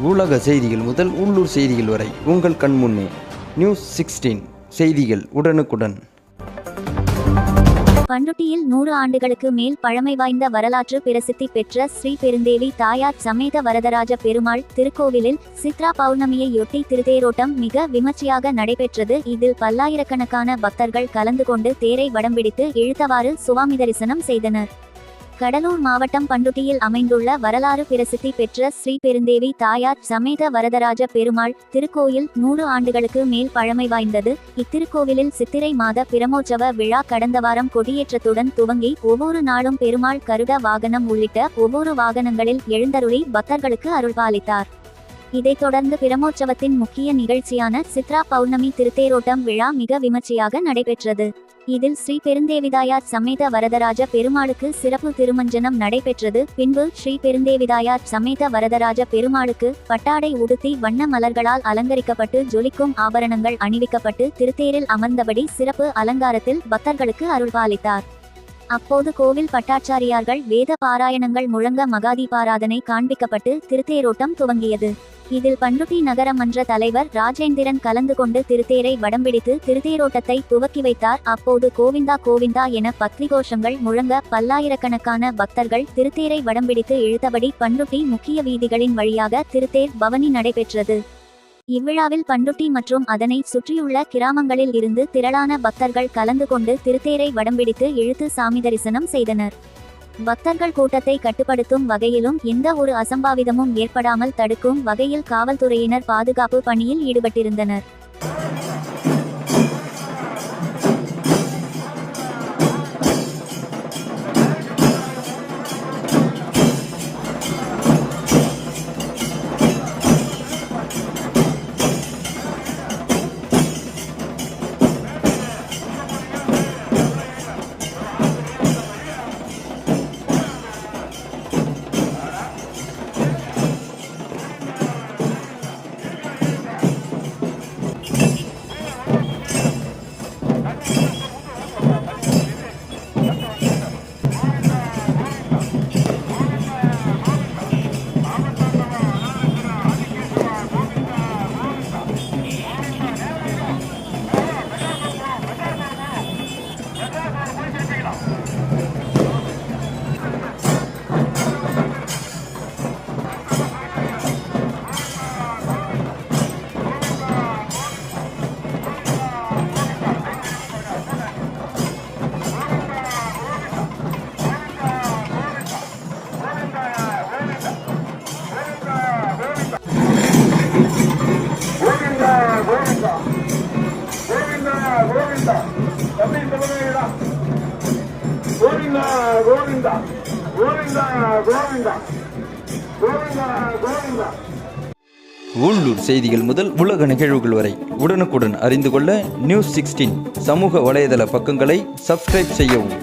உலக செய்திகள் முதல் உள்ளூர் செய்திகள் வரை உங்கள் கண்முன்னே. நியூஸ் 16 செய்திகள் உடனுக்குடன். பண்ருட்டியில் 100 ஆண்டுகளுக்கு மேல் பழமை வாய்ந்த வரலாற்று பிரசித்தி பெற்ற ஸ்ரீ பெருந்தேவி தாயார் சமேத வரதராஜ பெருமாள் திருக்கோவிலில் சித்ரா பௌர்ணமியையொட்டி திருத்தேரோட்டம் மிக விமர்சையாக நடைபெற்றது. இதில் பல்லாயிரக்கணக்கான பக்தர்கள் கலந்து கொண்டு தேரை வடம்பிடித்து இழுத்தவாறு சுவாமி தரிசனம் செய்தனர். கடலூர் மாவட்டம் பண்ருட்டியில் அமைந்துள்ள வரலாறு பிரசித்தி பெற்ற ஸ்ரீ பெருந்தேவி தாயார் சமேத வரதராஜ பெருமாள் திருக்கோயில் 100 ஆண்டுகளுக்கு மேல் பழமை வாய்ந்தது. இத்திருக்கோவிலில் சித்திரை மாத பிரமோற்சவ விழா கடந்த வாரம் கொடியேற்றத்துடன் துவங்கி ஒவ்வொரு நாளும் பெருமாள் கருட வாகனம் உள்ளிட்ட ஒவ்வொரு வாகனங்களில் எழுந்தருளி பக்தர்களுக்கு அருள்பாலித்தார். இதைத் தொடர்ந்து பிரமோற்சவத்தின் முக்கிய நிகழ்ச்சியான சித்ரா பௌர்ணமி திருத்தேரோட்டம் விழா மிக விமர்சையாக நடைபெற்றது. இதில் ஸ்ரீ பெருந்தேவிதாயார் சமேத வரதராஜ பெருமாளுக்கு சிறப்பு திருமஞ்சனம் நடைபெற்றது. பின்பு ஸ்ரீ பெருந்தேவிதாயார் சமேத வரதராஜ பெருமாளுக்கு பட்டாடை உடுத்தி வண்ண மலர்களால் அலங்கரிக்கப்பட்டு ஜொலிக்கும் ஆபரணங்கள் அணிவிக்கப்பட்டு திருத்தேரில் அமர்ந்தபடி சிறப்பு அலங்காரத்தில் பக்தர்களுக்கு அருள்பாலித்தார். அப்போது கோவில் பட்டாச்சாரியார்கள் வேத பாராயணங்கள் முழங்க மகாதீபாராதனை காண்பிக்கப்பட்டு திருத்தேரோட்டம் துவங்கியது. இதில் பண்ருட்டி நகர மன்ற தலைவர் ராஜேந்திரன் கலந்து கொண்டு திருத்தேரை வடம்பிடித்து திருத்தேரோட்டத்தை துவக்கி வைத்தார். அப்போது கோவிந்தா கோவிந்தா என பக்தி கோஷங்கள் முழங்க பல்லாயிரக்கணக்கான பக்தர்கள் திருத்தேரை வடம்பிடித்து இழுத்தபடி பண்ருட்டி முக்கிய வீதிகளின் வழியாக திருத்தேர் பவனி நடைபெற்றது. இவ்விழாவில் பண்ருட்டி மற்றும் அதனை சுற்றியுள்ள கிராமங்களில் இருந்து திரளான பக்தர்கள் கலந்து கொண்டு திருத்தேரை வடம்பிடித்து இழுத்து சாமி தரிசனம் செய்தனர். பக்தர்கள் கூட்டத்தை கட்டுப்படுத்தும் வகையிலும் எந்த ஒரு அசம்பாவிதமும் ஏற்படாமல் தடுக்கும் வகையில் காவல்துறையினர் பாதுகாப்பு பணியில் ஈடுபட்டிருந்தனர். உள்ளூர் செய்திகள் முதல் உலக நிகழ்வுகள் வரை உடனுக்குடன் அறிந்து கொள்ள நியூஸ் 16 சமூக வலைதள பக்கங்களை சப்ஸ்கிரைப் செய்யவும்.